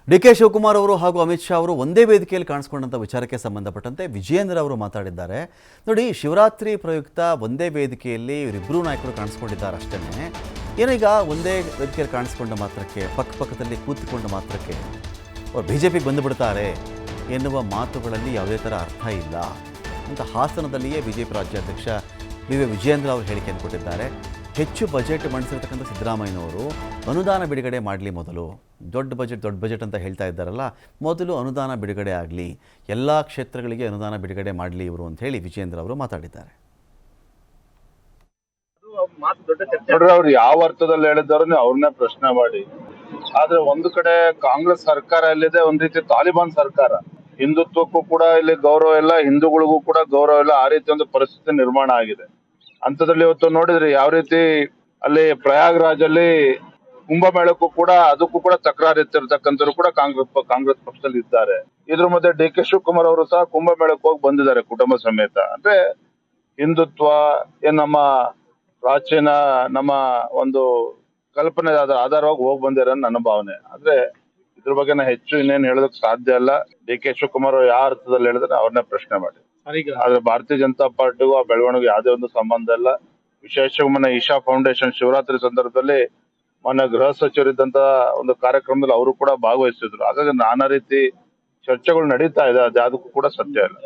ಡಿ.ಕೆ. ಶಿವಕುಮಾರ್ ಅವರು ಹಾಗೂ ಅಮಿತ್ ಶಾ ಅವರು ಒಂದೇ ವೇದಿಕೆಯಲ್ಲಿ ಕಾಣಿಸ್ಕೊಂಡಂಥ ವಿಚಾರಕ್ಕೆ ಸಂಬಂಧಪಟ್ಟಂತೆ ವಿಜಯೇಂದ್ರ ಅವರು ಮಾತಾಡಿದ್ದಾರೆ. ನೋಡಿ, ಶಿವರಾತ್ರಿ ಪ್ರಯುಕ್ತ ಒಂದೇ ವೇದಿಕೆಯಲ್ಲಿ ಇವರಿಬ್ಬರೂ ನಾಯಕರು ಕಾಣಿಸ್ಕೊಂಡಿದ್ದಾರೆ ಅಷ್ಟೇ. ಏನೀಗ ಒಂದೇ ವೇದಿಕೆಯಲ್ಲಿ ಕಾಣಿಸ್ಕೊಂಡ ಮಾತ್ರಕ್ಕೆ, ಪಕ್ಕದಲ್ಲಿ ಕೂತ್ಕೊಂಡ ಮಾತ್ರಕ್ಕೆ ಅವ್ರು BJPಗೆ ಬಂದುಬಿಡ್ತಾರೆ ಎನ್ನುವ ಮಾತುಗಳಲ್ಲಿ ಯಾವುದೇ ಥರ ಅರ್ಥ ಇಲ್ಲ ಅಂತ ಹಾಸನದಲ್ಲಿಯೇ BJP ರಾಜ್ಯಾಧ್ಯಕ್ಷ ವಿ ವಿಜಯೇಂದ್ರ ಅವರು ಹೇಳಿಕೆಯನ್ನು ಕೊಟ್ಟಿದ್ದಾರೆ. ಹೆಚ್ಚು ಬಜೆಟ್ ಮಂಡಿಸಿರ್ತಕ್ಕಂಥ ಸಿದ್ದರಾಮಯ್ಯನವರು ಅನುದಾನ ಬಿಡುಗಡೆ ಮಾಡಲಿ, ಮೊದಲು ದೊಡ್ಡ ಬಜೆಟ್ ಅಂತ ಹೇಳ್ತಾ ಇದ್ದಾರಲ್ಲ, ಮೊದಲು ಅನುದಾನ ಬಿಡುಗಡೆ ಆಗಲಿ, ಎಲ್ಲ ಕ್ಷೇತ್ರಗಳಿಗೆ ಅನುದಾನ ಬಿಡುಗಡೆ ಮಾಡಲಿ ಇವರು ಅಂತ ಹೇಳಿ ವಿಜಯೇಂದ್ರ ಅವರು ಮಾತಾಡಿದ್ದಾರೆ. ಅವ್ರು ಯಾವ ಅರ್ಥದಲ್ಲಿ ಹೇಳಿದಾರೋ ನೀವು ಅವ್ರನ್ನೇ ಪ್ರಶ್ನೆ ಮಾಡಿ. ಆದ್ರೆ ಒಂದು ಕಡೆ ಕಾಂಗ್ರೆಸ್ ಸರ್ಕಾರ ಎಲ್ಲಿದೆ, ಒಂದ್ ರೀತಿ ತಾಲಿಬಾನ್ ಸರ್ಕಾರ. ಹಿಂದುತ್ವಕ್ಕೂ ಕೂಡ ಇಲ್ಲಿ ಗೌರವ ಇಲ್ಲ, ಹಿಂದೂಗಳಿಗೂ ಕೂಡ ಗೌರವ ಇಲ್ಲ, ಆ ರೀತಿ ಒಂದು ಪರಿಸ್ಥಿತಿ ನಿರ್ಮಾಣ ಆಗಿದೆ. ಅಂತದ್ರಲ್ಲಿ ಇವತ್ತು ನೋಡಿದ್ರಿ ಯಾವ ರೀತಿ ಅಲ್ಲಿ ಪ್ರಯಾಗ್ರಾಜ್ ಅಲ್ಲಿ ಕುಂಭಮೇಳಕ್ಕೂ ಕೂಡ ಅದಕ್ಕೂ ಕೂಡ ತಕರಾರು ಎತ್ತಿರ್ತಕ್ಕಂಥವ್ರು ಕೂಡ ಕಾಂಗ್ರೆಸ್ ಪಕ್ಷದಲ್ಲಿ ಇದ್ದಾರೆ. ಇದ್ರ ಮಧ್ಯೆ ಡಿ.ಕೆ. ಶಿವಕುಮಾರ್ ಅವರು ಸಹ ಕುಂಭಮೇಳಕ್ಕೆ ಹೋಗಿ ಬಂದಿದ್ದಾರೆ ಕುಟುಂಬ ಸಮೇತ. ಅಂದ್ರೆ ಹಿಂದುತ್ವ ಏನ್ ನಮ್ಮ ಪ್ರಾಚೀನ ನಮ್ಮ ಒಂದು ಕಲ್ಪನೆ ಆಧಾರವಾಗಿ ಹೋಗಿ ಬಂದಿರೋ ನನ್ನ ಭಾವನೆ. ಆದ್ರೆ ಇದ್ರ ಬಗ್ಗೆ ನಾ ಹೆಚ್ಚು ಇನ್ನೇನು ಹೇಳೋದಕ್ಕೆ ಸಾಧ್ಯ ಇಲ್ಲ. ಡಿ.ಕೆ. ಶಿವಕುಮಾರ್ ಯಾವ ಅರ್ಥದಲ್ಲಿ ಹೇಳಿದ್ರೆ ಅವ್ರನ್ನೇ ಪ್ರಶ್ನೆ ಮಾಡಿ. ಆದ್ರೆ ಭಾರತೀಯ ಜನತಾ ಪಾರ್ಟಿಗೂ ಆ ಬೆಳವಣಿಗೆ ಯಾವುದೇ ಒಂದು ಸಂಬಂಧ ಇಲ್ಲ. ವಿಶೇಷವಾಗಿ ಮೊನ್ನೆ ಈಶಾ ಫೌಂಡೇಶನ್ ಶಿವರಾತ್ರಿ ಸಂದರ್ಭದಲ್ಲಿ ಮೊನ್ನೆ ಗೃಹ ಸಚಿವರಿದ್ದಂತ ಒಂದು ಕಾರ್ಯಕ್ರಮದಲ್ಲಿ ಅವರು ಕೂಡ ಭಾಗವಹಿಸಿದ್ರು. ಹಾಗಾಗಿ ನಾನಾ ರೀತಿ ಚರ್ಚೆಗಳು ನಡೀತಾ ಇದೆ, ಅದು ಯಾವುದಕ್ಕೂ ಕೂಡ ಸತ್ಯ ಇಲ್ಲ.